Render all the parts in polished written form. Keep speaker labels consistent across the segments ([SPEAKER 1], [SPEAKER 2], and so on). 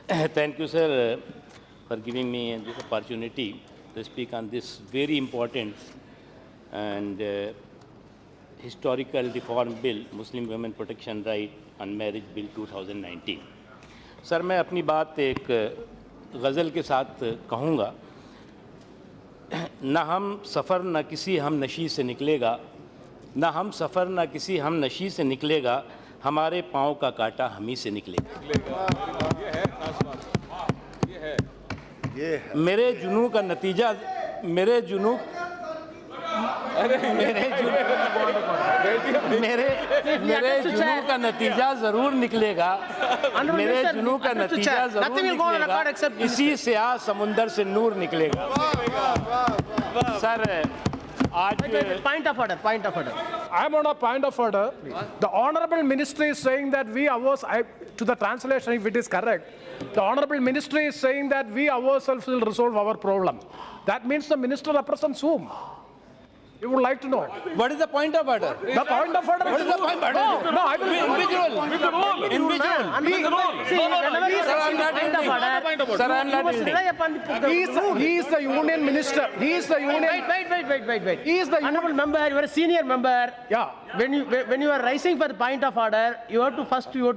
[SPEAKER 1] Thank you, sir, for giving me this opportunity to speak on this very important and historical reform bill, Muslim Women Protection Right and Marriage Bill 2019. Sir, मैं अपनी बात एक गज़ल के साथ कहूँगा। न हम सफ़र न किसी हम नशी से निकलेगा, न हम सफ़र न किसी हम नशी से निकलेगा, हमारे पाँव का कांटा हम ही से निकलेगा। ये है मेरे जुनू का नतीजा, मेरे जुनू का नतीजा ज़रूर निकलेगा, मेरे जुनू का नतीजा ज़रूर निकलेगा, इसी स्याह समुंदर से नूर निकलेगा। सर, आज
[SPEAKER 2] point of order.
[SPEAKER 3] I am on a point of order. The Honorable Ministry is saying that we ourselves, to the translation if it is correct, the Honorable Ministry is saying that we ourselves will resolve our problem. That means the Minister represents whom? You would like to know.
[SPEAKER 1] what is the point of order?
[SPEAKER 3] The point of order
[SPEAKER 1] What is the point of order?
[SPEAKER 3] No, I will
[SPEAKER 1] Individual. Sir, I am not ending.
[SPEAKER 3] He is the union minister. He is the union.
[SPEAKER 2] Wait.
[SPEAKER 3] He is the
[SPEAKER 2] Honorable member, you are a senior member.
[SPEAKER 3] Yeah.
[SPEAKER 2] When you are rising for the point of order, you have to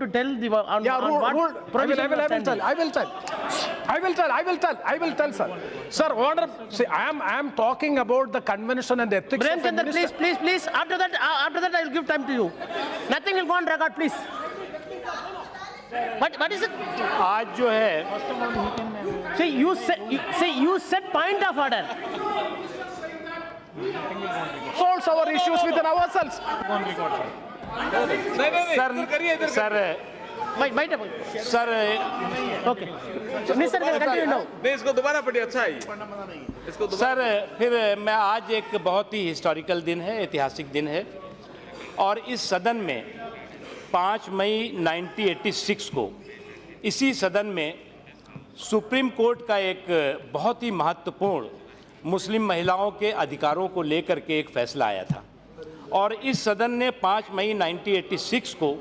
[SPEAKER 2] tell the on,
[SPEAKER 3] Yeah,
[SPEAKER 2] on
[SPEAKER 3] rule.
[SPEAKER 2] what provision you are standing.
[SPEAKER 3] I will tell, sir. Sir, order. See, I am talking about the convention and the ethics of the
[SPEAKER 2] Premchandra,
[SPEAKER 3] minister.
[SPEAKER 2] please. After that, I will give time to you. Nothing will go on record, please. What is it?
[SPEAKER 1] आज जो है,
[SPEAKER 2] You said point of order.
[SPEAKER 3] Solves our issues within ourselves.
[SPEAKER 1] Sir,
[SPEAKER 2] Okay. Mr. Continue now.
[SPEAKER 4] इसको दोबारा पढ़िए, अच्छा है इसको
[SPEAKER 1] sir, फिर मैं आज एक बहुत ही हिस्टोरिकल दिन है, ऐतिहासिक दिन है, और इस सदन में 5 मई 1986 को इसी सदन में सुप्रीम कोर्ट का एक बहुत ही महत्वपूर्ण मुस्लिम महिलाओं के अधिकारों को लेकर के एक फैसला आया था, और इस सदन ने 5 मई 1986 को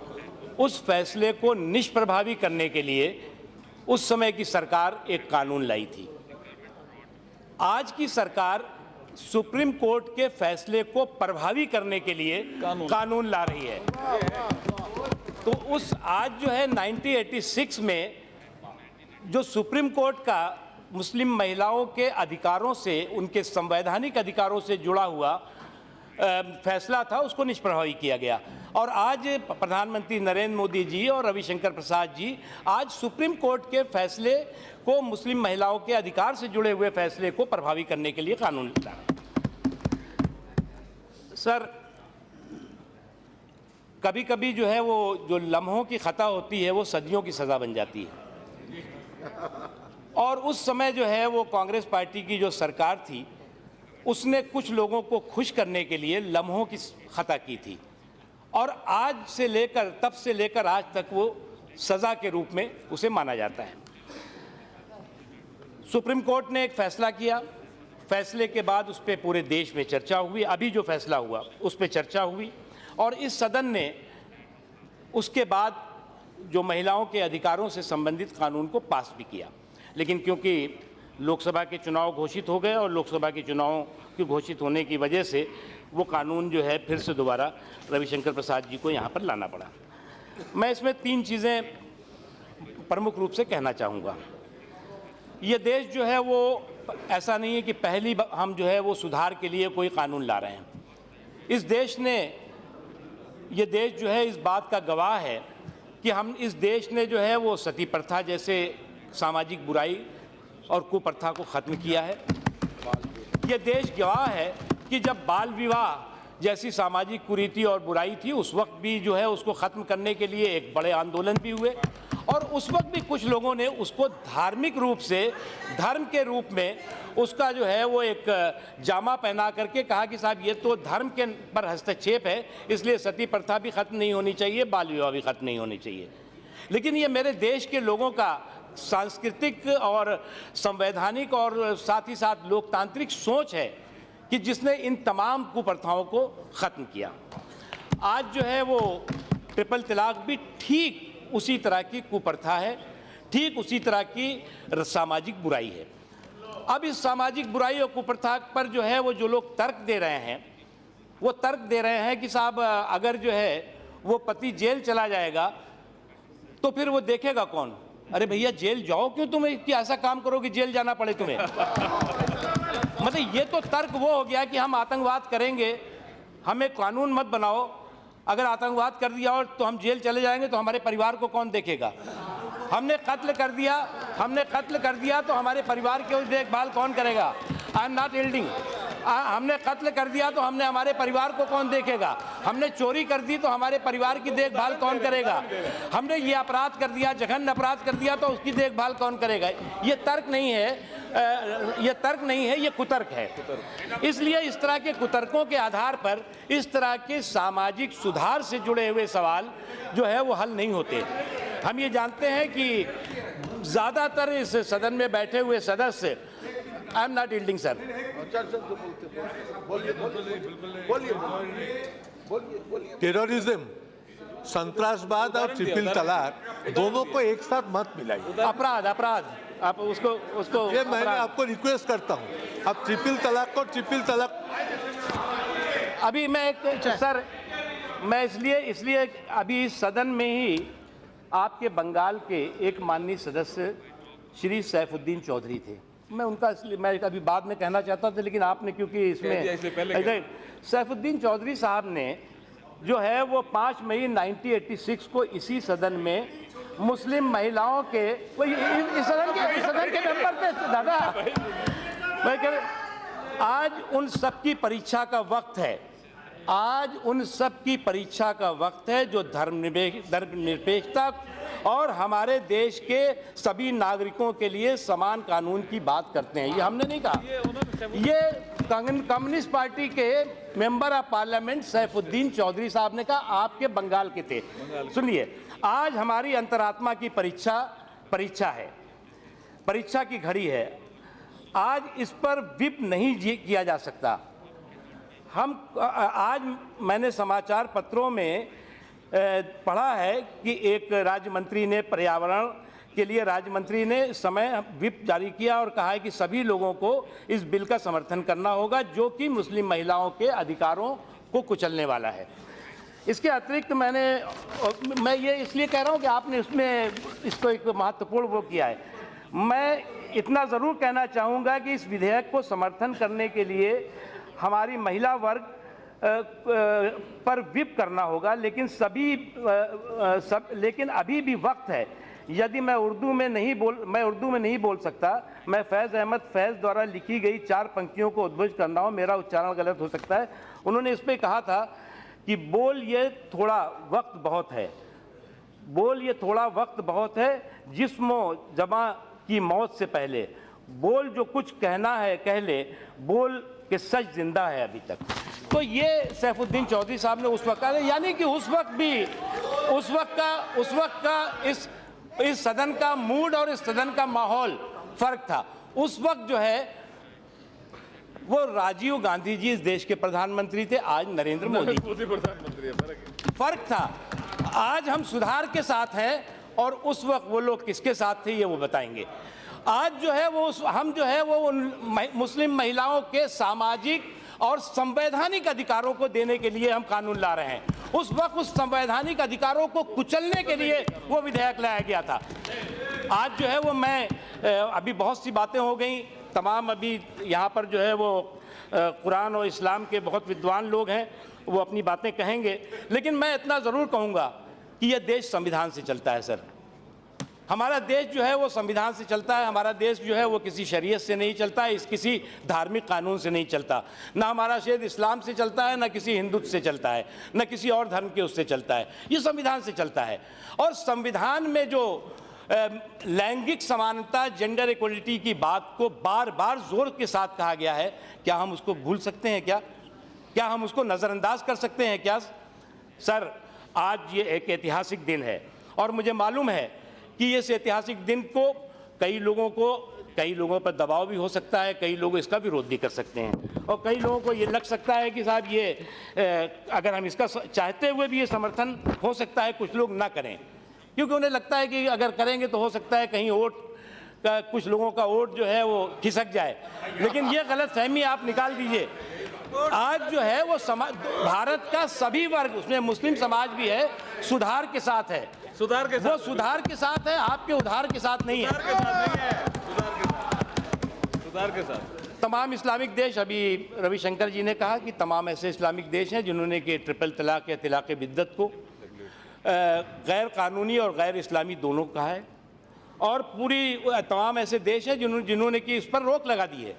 [SPEAKER 1] उस फैसले को निष्प्रभावी करने के लिए उस समय की सरकार एक कानून लाई थी। आज की सरकार सुप्रीम कोर्ट के फैसले को प्रभावी करने के लिए कानून ला रही है। तो उस आज जो है 1986 में जो सुप्रीम कोर्ट का मुस्लिम महिलाओं के अधिकारों से, उनके संवैधानिक अधिकारों से जुड़ा हुआ फैसला था, उसको निष्प्रभावी किया गया। और आज प्रधानमंत्री नरेंद्र मोदी जी और रविशंकर प्रसाद जी आज सुप्रीम कोर्ट के फैसले को, मुस्लिम महिलाओं के अधिकार से जुड़े हुए फैसले को प्रभावी करने के लिए कानून ला रहे हैं। सर, कभी कभी जो है वो जो लम्हों की खता होती है वो सदियों की सज़ा बन जाती है, और उस समय जो है वो कांग्रेस पार्टी की जो सरकार थी उसने कुछ लोगों को खुश करने के लिए लम्हों की खता की थी, और आज से लेकर, तब से लेकर आज तक वो सज़ा के रूप में उसे माना जाता है। सुप्रीम कोर्ट ने एक फ़ैसला किया, फैसले के बाद उस पर पूरे देश में चर्चा हुई, अभी जो फैसला हुआ उस पर चर्चा हुई, और इस सदन ने उसके बाद जो महिलाओं के अधिकारों से संबंधित कानून को पास भी किया। लेकिन क्योंकि लोकसभा के चुनाव घोषित हो गए और लोकसभा के चुनाव के घोषित होने की वजह से वो कानून जो है फिर से दोबारा रविशंकर प्रसाद जी को यहाँ पर लाना पड़ा। मैं इसमें 3 चीज़ें प्रमुख रूप से कहना चाहूँगा। ये देश जो है वो ऐसा नहीं है कि पहली हम जो है वो सुधार के लिए कोई कानून ला रहे हैं। ये देश जो है इस बात का गवाह है कि इस देश ने जो है वो सती प्रथा जैसे सामाजिक बुराई और कुप्रथा को ख़त्म किया है। ये देश गवाह है कि जब बाल विवाह जैसी सामाजिक कुरीति और बुराई थी उस वक्त भी जो है उसको ख़त्म करने के लिए एक बड़े आंदोलन भी हुए, और उस वक्त भी कुछ लोगों ने उसको धार्मिक रूप से, धर्म के रूप में उसका जो है वो एक जामा पहना करके कहा कि साहब ये तो धर्म के पर हस्तक्षेप है, इसलिए सती प्रथा भी ख़त्म नहीं होनी चाहिए, बाल विवाह भी ख़त्म नहीं होनी चाहिए। लेकिन ये मेरे देश के लोगों का सांस्कृतिक और संवैधानिक और साथ ही साथ लोकतांत्रिक सोच है कि जिसने इन तमाम कुप्रथाओं को ख़त्म किया। आज जो है वो ट्रिपल तलाक भी ठीक उसी तरह की कुप्रथा है। ठीक उसी तरह की सामाजिक बुराई है। अब इस सामाजिक बुराई और कुप्रथा पर जो है वो जो लोग तर्क दे रहे हैं, वो तर्क दे रहे हैं कि साहब अगर जो है वो पति जेल चला जाएगा तो फिर वो देखेगा कौन। अरे भैया जेल जाओ क्यों, तुम कि ऐसा काम करो कि जेल जाना पड़े तुम्हें। मतलब ये तो तर्क वो हो गया कि हम आतंकवाद करेंगे, हमें कानून मत बनाओ, अगर आतंकवाद कर दिया और तो हम जेल चले जाएंगे तो हमारे परिवार को कौन देखेगा। हमने कत्ल कर दिया तो हमारे परिवार की देखभाल कौन करेगा। आई एम नॉट यील्डिंग। हमने कत्ल कर दिया तो हमने हमारे परिवार को कौन देखेगा। हमने चोरी कर दी तो हमारे परिवार की देखभाल कौन करेगा। हमने ये अपराध कर दिया, जघन्य अपराध कर दिया तो उसकी देखभाल कौन करेगा। ये तर्क नहीं है, ये कुतर्क है। इसलिए इस तरह के कुतर्कों के आधार पर इस तरह के सामाजिक सुधार से जुड़े हुए सवाल जो है वो हल नहीं होते। हम ये जानते हैं कि ज़्यादातर इस सदन में बैठे हुए सदस्य, I am not yielding sir,
[SPEAKER 5] terrorism, संत्रासवाद और ट्रिपल तलाक दोनों को एक साथ मत मिलाइए।
[SPEAKER 1] अपराध आप उसको
[SPEAKER 5] ये मैंने आपको रिक्वेस्ट करता हूँ, आप ट्रिपल तलाक
[SPEAKER 1] अभी मैं सर मैं इसलिए अभी इस सदन में ही आपके बंगाल के एक माननीय सदस्य श्री सैफुद्दीन चौधरी थे, मैं उनका इसलिए मैं अभी बाद में कहना चाहता था, लेकिन आपने क्योंकि इसमें सैफुद्दीन चौधरी साहब ने जो है वो 5 मई 1986 को इसी सदन में मुस्लिम महिलाओं के इस सदन के मेंबर थे दादा। मैं कह आज उन सब की परीक्षा का वक्त है, आज उन सब की परीक्षा का वक्त है जो धर्मनिरपेक्षता और हमारे देश के सभी नागरिकों के लिए समान कानून की बात करते हैं। ये हमने नहीं कहा, ये कम्युनिस्ट पार्टी के member of parliament Saifuddin Chaudhary साहब ने कहा, आपके बंगाल के थे। सुनिए, आज हमारी अंतरात्मा की परीक्षा है, परीक्षा की घड़ी है। आज इस पर विप नहीं किया जा सकता। आज मैंने समाचार पत्रों में पढ़ा है कि एक राज्य मंत्री ने, पर्यावरण के लिए राज्य मंत्री ने समय विप जारी किया और कहा है कि सभी लोगों को इस बिल का समर्थन करना होगा जो कि मुस्लिम महिलाओं के अधिकारों को कुचलने वाला है। इसके अतिरिक्त मैं ये इसलिए कह रहा हूँ कि आपने इसको एक महत्वपूर्ण वो किया है। मैं इतना ज़रूर कहना चाहूँगा कि इस विधेयक को समर्थन करने के लिए हमारी महिला वर्ग पर विप करना होगा, लेकिन अभी भी वक्त है। यदि मैं उर्दू में नहीं बोल सकता, मैं फैज़ अहमद फैज़ द्वारा लिखी गई 4 पंक्तियों को उद्धृत करना हो, मेरा उच्चारण गलत हो सकता है। उन्होंने इस पे कहा था कि बोल ये थोड़ा वक्त बहुत है, जिस्मो जमा की मौत से पहले, बोल जो कुछ कहना है कह ले, बोल के सच जिंदा है अभी तक। तो ये सैफुद्दीन चौधरी साहब ने उस वक्त कहा, यानी कि उस वक्त का इस सदन का मूड और इस सदन का माहौल फर्क था। उस वक्त जो है वो राजीव गांधी जी इस देश के प्रधानमंत्री थे, आज नरेंद्र मोदी प्रधानमंत्री है। फर्क था। आज हम सुधार के साथ हैं और उस वक्त वो लोग किसके साथ थे ये वो बताएंगे। आज जो है हम जो है वो उन मुस्लिम महिलाओं के सामाजिक और संवैधानिक अधिकारों को देने के लिए हम कानून ला रहे हैं। उस वक्त उस संवैधानिक अधिकारों को कुचलने के लिए वो विधेयक लाया गया था। आज जो है वो अभी बहुत सी बातें हो गई, तमाम अभी यहाँ पर जो है वो कुरान और इस्लाम के बहुत विद्वान लोग हैं, वो अपनी बातें कहेंगे, लेकिन मैं इतना ज़रूर कहूँगा कि यह देश संविधान से चलता है। सर, हमारा देश जो है वो संविधान से चलता है। हमारा देश जो है वो किसी शरीयत से नहीं चलता है, किसी धार्मिक कानून से नहीं चलता। ना हमारा देश इस्लाम से चलता है, ना किसी हिंदुत्व से चलता है, ना किसी और धर्म के उससे चलता है। ये संविधान से चलता है। और संविधान में जो लैंगिक समानता, जेंडर इक्वलिटी की बात को बार बार जोर के साथ कहा गया है, क्या हम उसको भूल सकते हैं? क्या हम उसको नज़रअंदाज कर सकते हैं क्या? सर, आज ये एक ऐतिहासिक दिन है और मुझे मालूम है कि इस ऐतिहासिक दिन को कई लोगों पर दबाव भी हो सकता है, कई लोग इसका विरोध भी कर सकते हैं और कई लोगों को ये लग सकता है कि साहब ये अगर हम इसका चाहते हुए भी ये समर्थन हो सकता है कुछ लोग ना करें। क्योंकि उन्हें लगता है कि अगर करेंगे तो हो सकता है कहीं वोट का, कुछ लोगों का वोट जो है वो खिसक जाए। लेकिन ये गलतफहमी आप निकाल दीजिए। आज जो है वो समाज, भारत का सभी वर्ग, उसमें मुस्लिम समाज भी है, सुधार के साथ है।
[SPEAKER 4] सुधार के
[SPEAKER 1] वो
[SPEAKER 4] साथ,
[SPEAKER 1] सुधार के साथ है, आपके उधार के साथ नहीं है।
[SPEAKER 4] सुधार के साथ नहीं है, सुधार के साथ।
[SPEAKER 1] तमाम इस्लामिक देश, अभी रविशंकर जी ने कहा कि तमाम ऐसे इस्लामिक देश हैं जिन्होंने कि ट्रिपल तलाक या तलाक बिद्दत को गैर कानूनी और गैर इस्लामी दोनों कहा है, और पूरी तमाम ऐसे देश हैं जिन्होंने कि इस पर रोक लगा दी है।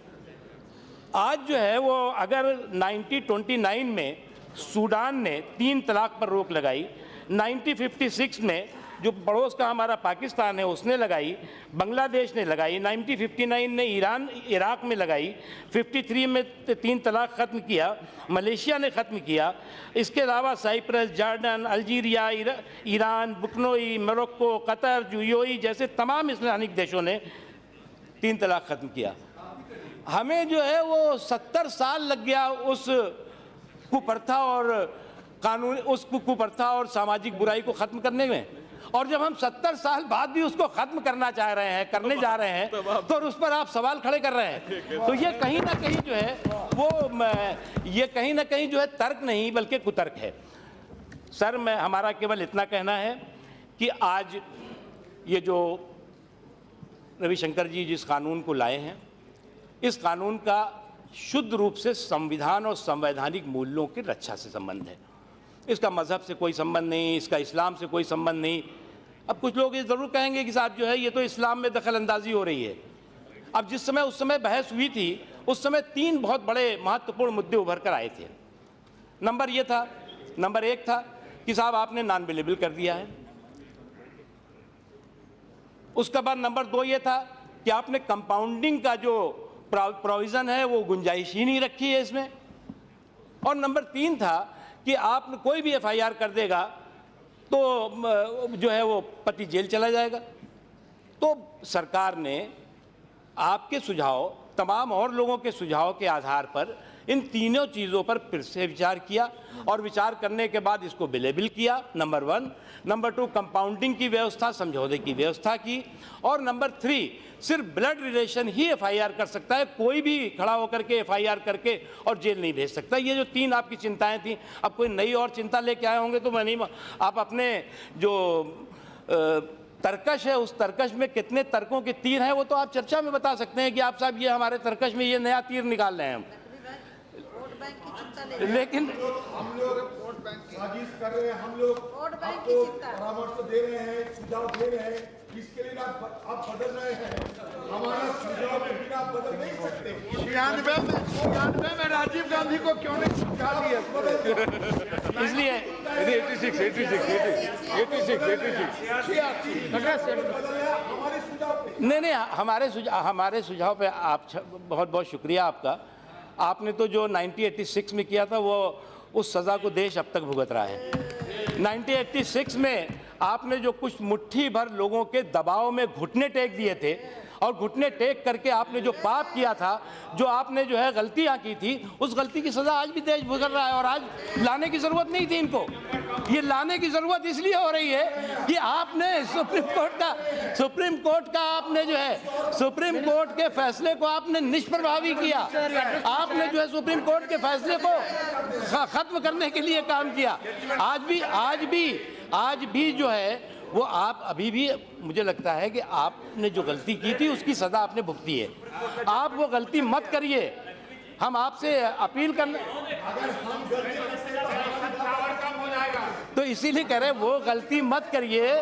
[SPEAKER 1] आज जो है वो अगर 1929 में सूडान ने 3 तलाक पर रोक लगाई, 1956 में जो पड़ोस का हमारा पाकिस्तान है उसने लगाई, बांग्लादेश ने लगाई, 1959 ने ईरान इराक में लगाई, 53 में 3 तलाक ख़त्म किया, मलेशिया ने ख़त्म किया। इसके अलावा साइप्रस, जॉर्डन, अल्जीरिया, ईरान, बुकनोई, मोरक्को, कतर, यूएई जैसे तमाम इस्लामिक देशों ने 3 तलाक ख़त्म किया। हमें जो है वो 70 साल लग गया उस कुप्रथा और कानून, उस कुप्रथा और सामाजिक बुराई को ख़त्म करने में, और जब हम 70 साल बाद भी उसको ख़त्म करना चाह रहे हैं, करने जा रहे हैं, तो उस पर आप सवाल खड़े कर रहे हैं। तो ये कहीं ना कहीं जो है वो, ये कहीं ना कहीं जो है तर्क नहीं बल्कि कुतर्क है। सर, मैं हमारा केवल इतना कहना है कि आज ये जो रविशंकर जी जिस कानून को लाए हैं, इस कानून का शुद्ध रूप से संविधान और संवैधानिक मूल्यों की रक्षा से संबंध है। इसका मज़हब से कोई संबंध नहीं, इसका इस्लाम से कोई संबंध नहीं। अब कुछ लोग ये ज़रूर कहेंगे कि साहब जो है ये तो इस्लाम में दखल अंदाजी हो रही है। अब जिस समय उस समय बहस हुई थी, उस समय 3 बहुत बड़े महत्वपूर्ण मुद्दे उभर कर आए थे। नंबर 1 था कि साहब आपने नॉन अवेलेबल कर दिया है। उसके बाद नंबर 2 ये था कि आपने कंपाउंडिंग का जो प्रोविज़न है वो गुंजाइश ही नहीं रखी है इसमें। और नंबर 3 था कि आप कोई भी एफआईआर कर देगा तो जो है वो पति जेल चला जाएगा। तो सरकार ने आपके सुझाव, तमाम और लोगों के सुझाव के आधार पर इन तीनों चीज़ों पर फिर से विचार किया, और विचार करने के बाद इसको बिलेबल किया, नंबर 1। नंबर 2, कंपाउंडिंग की व्यवस्था, समझौते की व्यवस्था की, और नंबर 3, सिर्फ ब्लड रिलेशन ही एफआईआर कर सकता है, कोई भी खड़ा होकर के एफआईआर करके और जेल नहीं भेज सकता। ये जो 3 आपकी चिंताएं थी, अब कोई नई और चिंता लेके आए होंगे तो मैं नहीं, आप अपने जो तर्कश है उस तर्कश में कितने तर्कों के तीर हैं वो तो आप चर्चा में बता सकते हैं कि आप साहब ये हमारे तर्कश में ये नया तीर निकाल रहे हैं हम। लेकिन
[SPEAKER 6] हम लोग वोट बैंक की साजिश कर रहे हैं, हम लोग आपको परामर्श दे रहे हैं, सुझाव दे रहे हैं, इसके लिए आप बदल रहे हैं। हमारा सुझाव के बिना आप बदल नहीं सकते। 96 में राजीव गांधी को क्यों नहीं निकाल दिया?
[SPEAKER 1] इसलिए
[SPEAKER 6] 86
[SPEAKER 1] नहीं, हमारे सुझाव पे आप बहुत बहुत शुक्रिया आपका। आपने तो जो 1986 में किया था वो उस सज़ा को देश अब तक भुगत रहा है। 1986 में आपने जो कुछ मुट्ठी भर लोगों के दबाव में घुटने टेक दिए थे, और घुटने टेक करके आपने जो पाप किया था, जो आपने जो है गलतियां की थी, उस गलती की सज़ा आज भी देश भुगत रहा है। और आज लाने की ज़रूरत नहीं थी इनको, ये लाने की ज़रूरत इसलिए हो रही है कि आपने सुप्रीम कोर्ट का आपने जो है सुप्रीम कोर्ट के फैसले को आपने निष्प्रभावी किया। आपने जो है सुप्रीम कोर्ट के फैसले को ख़त्म करने के लिए काम किया। आज भी जो है वो आप अभी भी, मुझे लगता है कि आपने जो गलती की थी उसकी सज़ा आपने भुगती है। आप वो गलती मत करिए। हम आपसे अपील करने, तो इसीलिए कह रहे वो गलती मत करिए,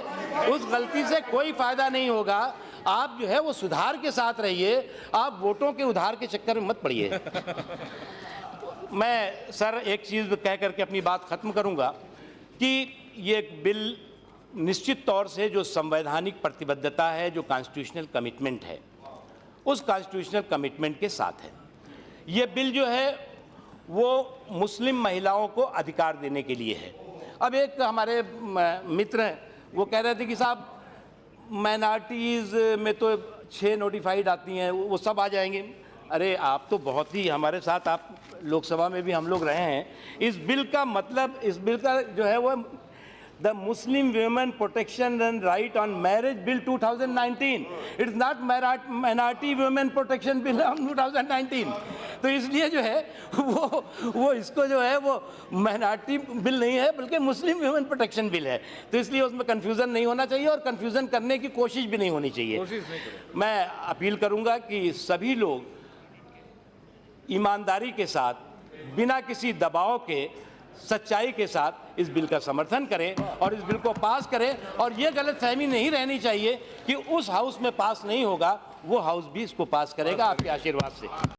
[SPEAKER 1] उस गलती से कोई फायदा नहीं होगा। आप जो है वो सुधार के साथ रहिए, आप वोटों के उधार के चक्कर में मत पड़िए। मैं सर एक चीज़ कह करके अपनी बात ख़त्म करूंगा कि ये बिल निश्चित तौर से जो संवैधानिक प्रतिबद्धता है, जो कॉन्स्टिट्यूशनल कमिटमेंट है, उस कॉन्स्टिट्यूशनल कमिटमेंट के साथ है। ये बिल जो है वो मुस्लिम महिलाओं को अधिकार देने के लिए है। अब एक हमारे मित्र हैं, वो कह रहे थे कि साहब माइनॉरिटीज़ में तो 6 नोटिफाइड आती हैं, वो सब आ जाएंगे। अरे आप तो बहुत ही हमारे साथ, आप लोकसभा में भी हम लोग रहे हैं। इस बिल का मतलब, इस बिल का जो है वो the Muslim Women Protection and Right on Marriage Bill 2019. It's not Minority Women Protection Bill 2019. तो इसलिए जो है वो इसको जो है वो माइनॉरिटी बिल नहीं है बल्कि मुस्लिम वुमेन प्रोटेक्शन बिल है। तो इसलिए उसमें कन्फ्यूज़न नहीं होना चाहिए और कन्फ्यूज़न करने की कोशिश भी नहीं होनी चाहिए। मैं अपील करूंगा कि सभी लोग ईमानदारी के साथ, बिना किसी दबाव के, सच्चाई के साथ इस बिल का समर्थन करें और इस बिल को पास करें। और ये गलतफहमी नहीं रहनी चाहिए कि उस हाउस में पास नहीं होगा, वो हाउस भी इसको पास करेगा आपके आशीर्वाद से।